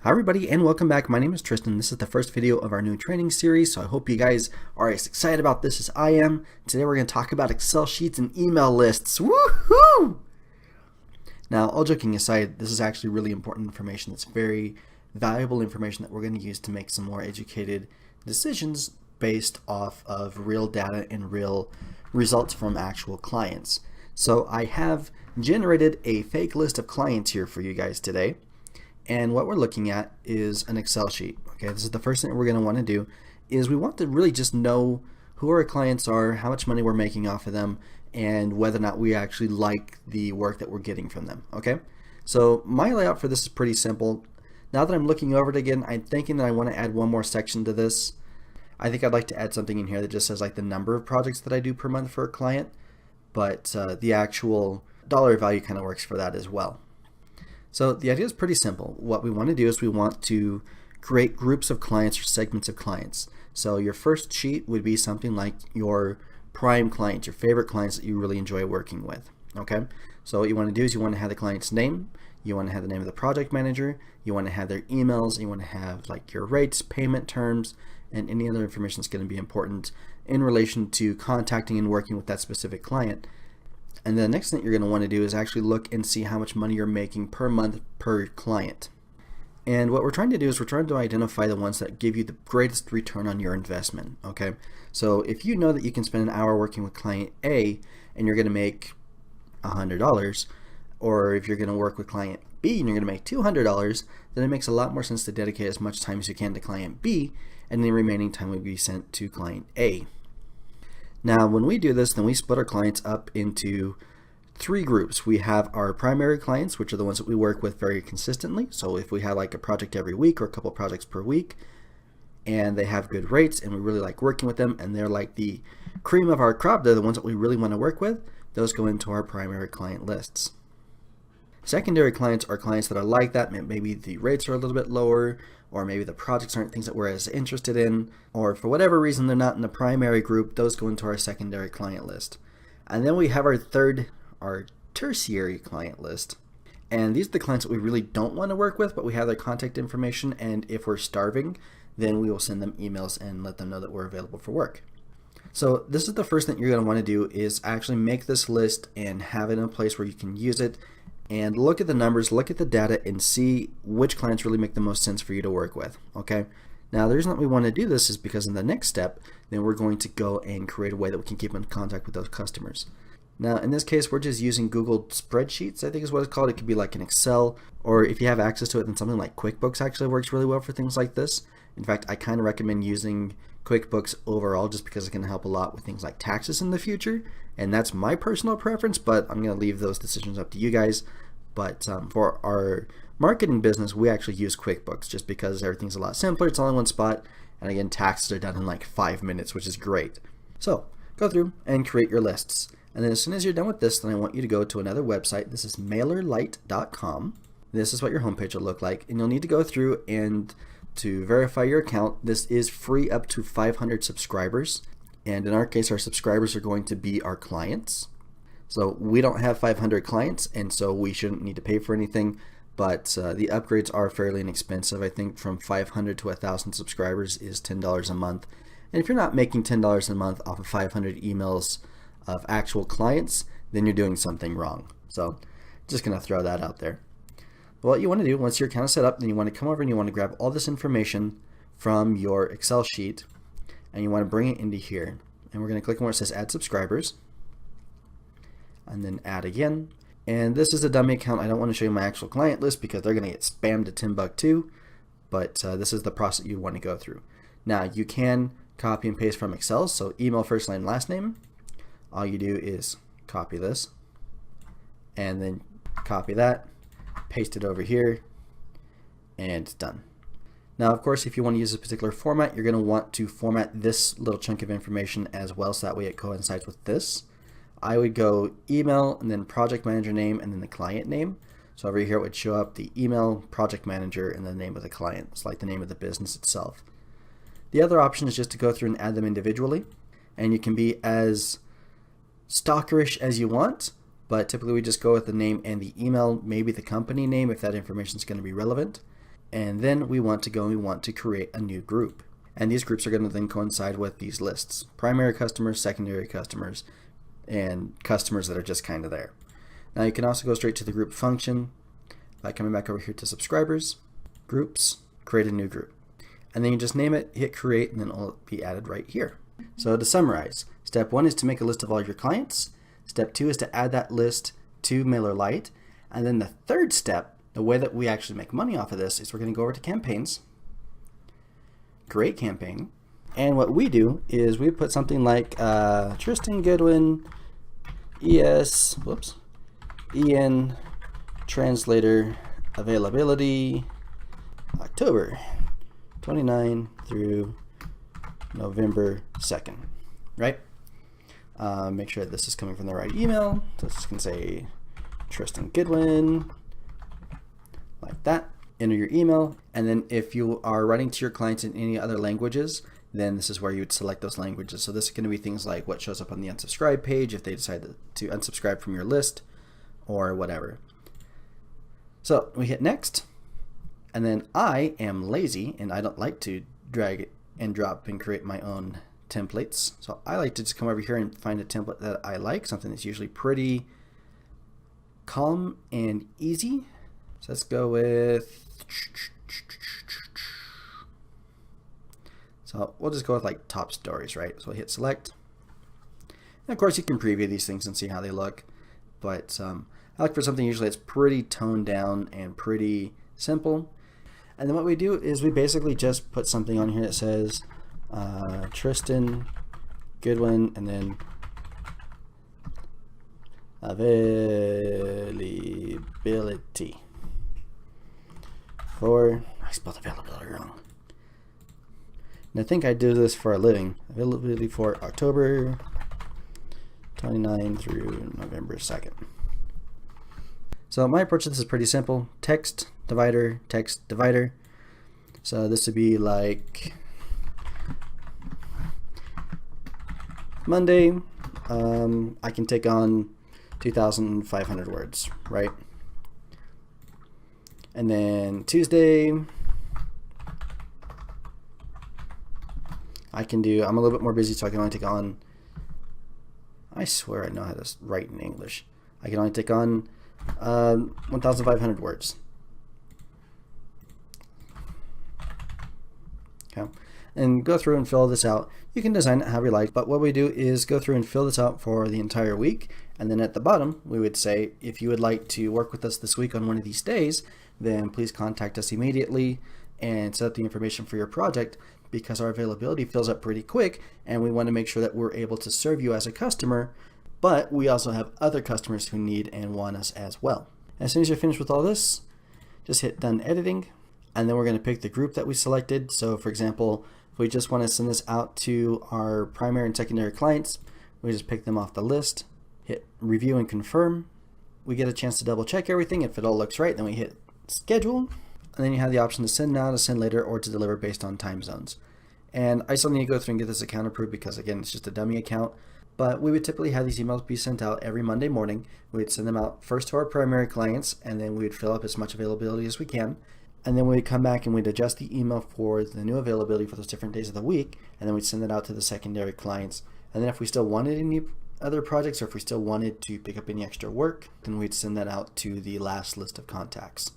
Hi everybody and welcome back. My name is Tristan. This is the first video of our new training series, so I hope you guys are as excited about this as I am. Today we're going to talk about Excel sheets and email lists. Woohoo! Now, all joking aside, this is actually really important information. It's very valuable information that we're going to use to make some more educated decisions based off of real data and real results from actual clients. So I have generated a fake list of clients here for you guys today. And what we're looking at is an Excel sheet. Okay, this is the first thing we're going to want to do is we want to really just know who our clients are, how much money we're making off of them, and whether or not we actually like the work that we're getting from them. Okay, so my layout for this is pretty simple. Now that I'm looking over it again, I'm thinking that I want to add one more section to this. I think I'd like to add something in here that just says like the number of projects that I do per month for a client, but the actual dollar value kind of works for that as well. So the idea is pretty simple. What we want to do is we want to create groups of clients or segments of clients. So your first sheet would be something like your prime clients, your favorite clients that you really enjoy working with. Okay, so what you want to do is you want to have the client's name, you want to have the name of the project manager, you want to have their emails, you want to have like your rates, payment terms, and any other information that's going to be important in relation to contacting and working with that specific client. And then the next thing you're going to want to do is actually look and see how much money you're making per month per client. And what we're trying to do is we're trying to identify the ones that give you the greatest return on your investment. Okay, so if you know that you can spend an hour working with client A and you're going to make $100, or if you're going to work with client B and you're going to make $200, then it makes a lot more sense to dedicate as much time as you can to client B, and the remaining time will be sent to client A. Now, when we do this, then we split our clients up into three groups. We have our primary clients, which are the ones that we work with very consistently. So if we have like a project every week or a couple projects per week, and they have good rates and we really like working with them, and they're like the cream of our crop, they're the ones that we really want to work with, those go into our primary client lists. Secondary clients are clients that are like that. Maybe the rates are a little bit lower, or maybe the projects aren't things that we're as interested in, or for whatever reason they're not in the primary group, those go into our secondary client list. And then we have our tertiary client list. And these are the clients that we really don't want to work with, but we have their contact information, and if we're starving, then we will send them emails and let them know that we're available for work. So this is the first thing you're going to want to do is actually make this list and have it in a place where you can use it and look at the numbers, look at the data, and see which clients really make the most sense for you to work with. Okay. Now the reason that we want to do this is because in the next step, then we're going to go and create a way that we can keep in contact with those customers. Now in this case, we're just using Google Spreadsheets, I think is what it's called. It could be like an Excel, or if you have access to it, then something like QuickBooks actually works really well for things like this. In fact, I kind of recommend using QuickBooks overall just because it can help a lot with things like taxes in the future, and that's my personal preference, but I'm going to leave those decisions up to you guys. But for our marketing business, we actually use QuickBooks just because everything's a lot simpler, it's all in one spot, and again, taxes are done in like 5 minutes, which is great. So go through and create your lists, and then as soon as you're done with this, then I want you to go to another website. This is mailerlite.com. This is what your homepage will look like, and you'll need to go through and to verify your account. This is free up to 500 subscribers, and in our case, our subscribers are going to be our clients. So we don't have 500 clients, and so we shouldn't need to pay for anything, but the upgrades are fairly inexpensive. I think from 500 to 1,000 subscribers is $10 a month, and if you're not making $10 a month off of 500 emails of actual clients, then you're doing something wrong. So just gonna throw that out there. What you want to do once your account is set up, then you want to come over and you want to grab all this information from your Excel sheet and you want to bring it into here. And we're going to click on where it says add subscribers and then add again. And this is a dummy account. I don't want to show you my actual client list because they're going to get spammed to Timbuktu, but this is the process you want to go through. Now you can copy and paste from Excel, so email, first name, last name. All you do is copy this and then copy that, paste it over here, and it's done. Now, of course, if you want to use a particular format, you're going to want to format this little chunk of information as well, so that way it coincides with this. I would go email and then project manager name and then the client name. So over here it would show up the email, project manager, and the name of the client. It's like the name of the business itself. The other option is just to go through and add them individually, and you can be as stalkerish as you want, but typically we just go with the name and the email, maybe the company name if that information is going to be relevant. And then we want to go and we want to create a new group. And these groups are going to then coincide with these lists: primary customers, secondary customers, and customers that are just kind of there. Now you can also go straight to the group function by coming back over here to subscribers, groups, create a new group. And then you just name it, hit create, and then it'll be added right here. So to summarize, step 1 is to make a list of all your clients. Step 2 is to add that list to MailerLite. And then the third step, the way that we actually make money off of this, is we're going to go over to campaigns, create campaign, and what we do is we put something like Tristan Goodwin EN translator availability October 29 through November 2nd, right? Make sure that this is coming from the right email. So this can say Tristan Goodwin, like that. Enter your email, and then if you are writing to your clients in any other languages, then this is where you would select those languages. So this is going to be things like what shows up on the unsubscribe page if they decide to unsubscribe from your list or whatever. So we hit next, and then I am lazy and I don't like to drag and drop and create my own templates. So I like to just come over here and find a template that I like, something that's usually pretty calm and easy. So let's go with, so we'll just go with like top stories, right? So hit select. And of course you can preview these things and see how they look, but I look for something usually that's pretty toned down and pretty simple. And then what we do is we basically just put something on here that says Tristan Goodwin, and then availability for, I spelled availability wrong. And I think I do this for a living. Availability for October 29 through November 2nd. So my approach to this is pretty simple. Text divider, text divider. So this would be like Monday, I can take on 2,500 words, right? And then Tuesday, I can do, I'm a little bit more busy, so I can only take on, I swear I know how to write in English. I can only take on 1,500 words. Okay, and go through and fill this out. You can design it however you like, but what we do is go through and fill this out for the entire week, and then at the bottom we would say, if you would like to work with us this week on one of these days, then please contact us immediately and set up the information for your project, because our availability fills up pretty quick and we want to make sure that we're able to serve you as a customer, but we also have other customers who need and want us as well. As soon as you're finished with all this, just hit done editing, and then we're going to pick the group that we selected. So for example, if we just want to send this out to our primary and secondary clients, we just pick them off the list, hit review and confirm. We get a chance to double check everything. If it all looks right, then we hit schedule, and then you have the option to send now, to send later, or to deliver based on time zones. And I still need to go through and get this account approved because again, it's just a dummy account. But we would typically have these emails be sent out every Monday morning. We'd send them out first to our primary clients, and then we'd fill up as much availability as we can. And then we'd come back and we'd adjust the email for the new availability for those different days of the week, and then we'd send it out to the secondary clients. And then if we still wanted any other projects, or if we still wanted to pick up any extra work, then we'd send that out to the last list of contacts.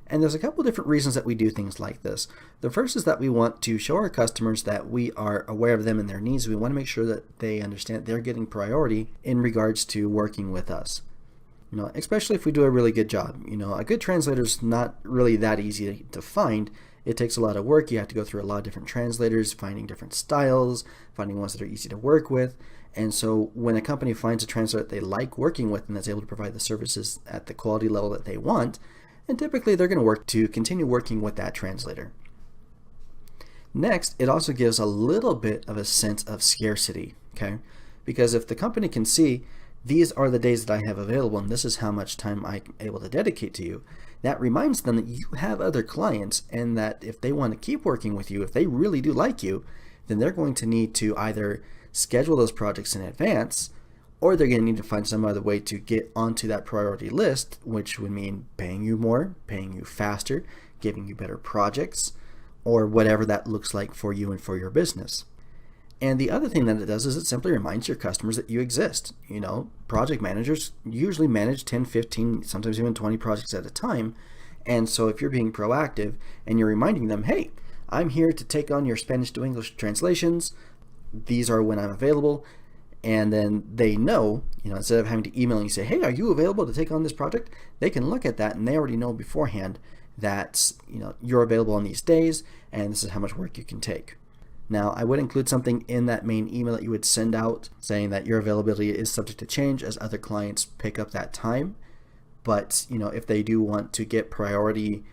And there's a couple different reasons that we do things like this. The first is that we want to show our customers that we are aware of them and their needs. We want to make sure that they understand they're getting priority in regards to working with us. You know, especially if we do a really good job. You know, a good translator is not really that easy to find. It takes a lot of work. You have to go through a lot of different translators, finding different styles, finding ones that are easy to work with. And so when a company finds a translator that they like working with and that's able to provide the services at the quality level that they want, and typically they're going to work to continue working with that translator. Next, it also gives a little bit of a sense of scarcity, okay? Because if the company can see these are the days that I have available and this is how much time I'm able to dedicate to you, that reminds them that you have other clients, and that if they want to keep working with you, if they really do like you, then they're going to need to either schedule those projects in advance, or they're going to need to find some other way to get onto that priority list, which would mean paying you more, paying you faster, giving you better projects, or whatever that looks like for you and for your business. And the other thing that it does is it simply reminds your customers that you exist. You know, project managers usually manage 10, 15, sometimes even 20 projects at a time. And so if you're being proactive and you're reminding them, hey, I'm here to take on your Spanish to English translations. These are when I'm available. And then they know, instead of having to email and you say, hey, are you available to take on this project? They can look at that and they already know beforehand that, you're available on these days and this is how much work you can take. Now, I would include something in that main email that you would send out saying that your availability is subject to change as other clients pick up that time. But, if they do want to get priority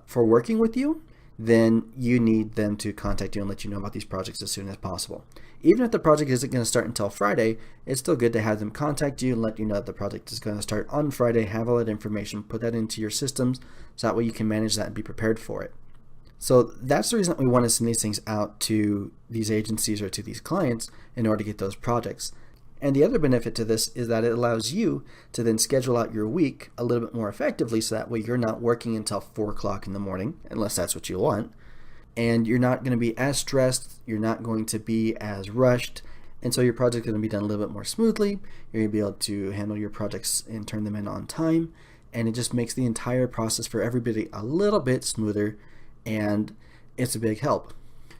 for working with you, then you need them to contact you and let you know about these projects as soon as possible. Even if the project isn't going to start until Friday, it's still good to have them contact you and let you know that the project is going to start on Friday, have all that information, put that into your systems, so that way you can manage that and be prepared for it. So that's the reason that we want to send these things out to these agencies or to these clients in order to get those projects. And the other benefit to this is that it allows you to then schedule out your week a little bit more effectively, so that way you're not working until 4 o'clock in the morning, unless that's what you want. And you're not going to be as stressed, you're not going to be as rushed, and so your project is going to be done a little bit more smoothly. You're going to be able to handle your projects and turn them in on time, and it just makes the entire process for everybody a little bit smoother, and it's a big help.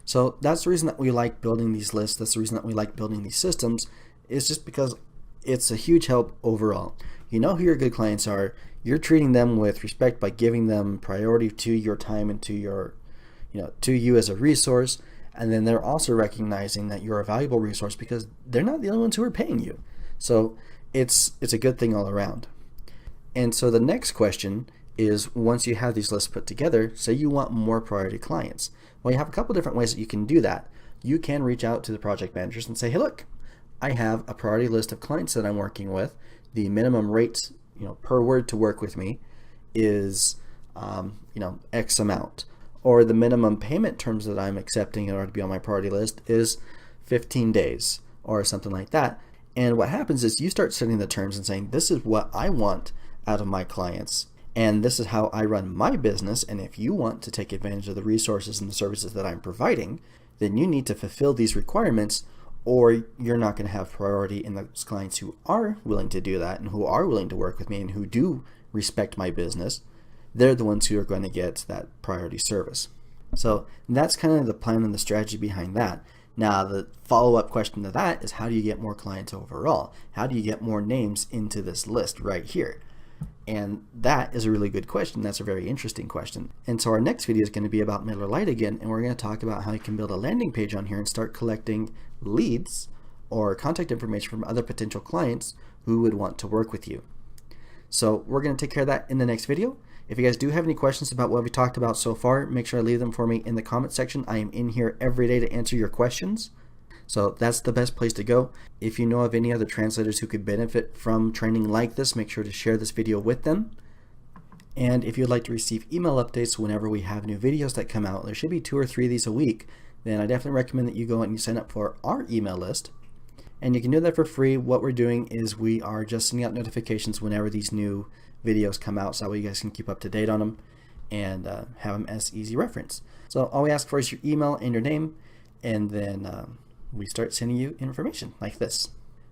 So that's the reason that we like building these lists, that's the reason that we like building these systems, is just because it's a huge help overall. You know who your good clients are, you're treating them with respect by giving them priority to your time and to your to you as a resource, and then they're also recognizing that you're a valuable resource because they're not the only ones who are paying you. So it's a good thing all around. And so the next question is, once you have these lists put together, say you want more priority clients. Well, you have a couple different ways that you can do that. You can reach out to the project managers and say, hey, look, I have a priority list of clients that I'm working with. The minimum rate per word to work with me is X amount. Or the minimum payment terms that I'm accepting in order to be on my priority list is 15 days or something like that. And what happens is you start setting the terms and saying, this is what I want out of my clients, and this is how I run my business, and if you want to take advantage of the resources and the services that I'm providing, then you need to fulfill these requirements, or you're not going to have priority in those clients who are willing to do that and who are willing to work with me and who do respect my business. They're the ones who are going to get that priority service. So that's kind of the plan and the strategy behind that. Now, the follow-up question to that is, how do you get more clients overall? How do you get more names into this list right here? And that is a really good question. That's a very interesting question. And so our next video is going to be about Miller Lite again, and we're going to talk about how you can build a landing page on here and start collecting leads or contact information from other potential clients who would want to work with you. So we're going to take care of that in the next video. If you guys do have any questions about what we talked about so far, make sure to leave them for me in the comment section. I am in here every day to answer your questions. So that's the best place to go. If you know of any other translators who could benefit from training like this, make sure to share this video with them. And if you'd like to receive email updates whenever we have new videos that come out, there should be 2 or 3 of these a week, then I definitely recommend that you go and you sign up for our email list. And you can do that for free. What we're doing is we are just sending out notifications whenever these new videos come out, so that way you guys can keep up to date on them and have them as easy reference. So all we ask for is your email and your name, and then we start sending you information like this.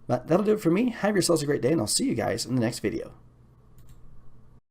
But that'll do it for me. Have yourselves a great day, and I'll see you guys in the next video.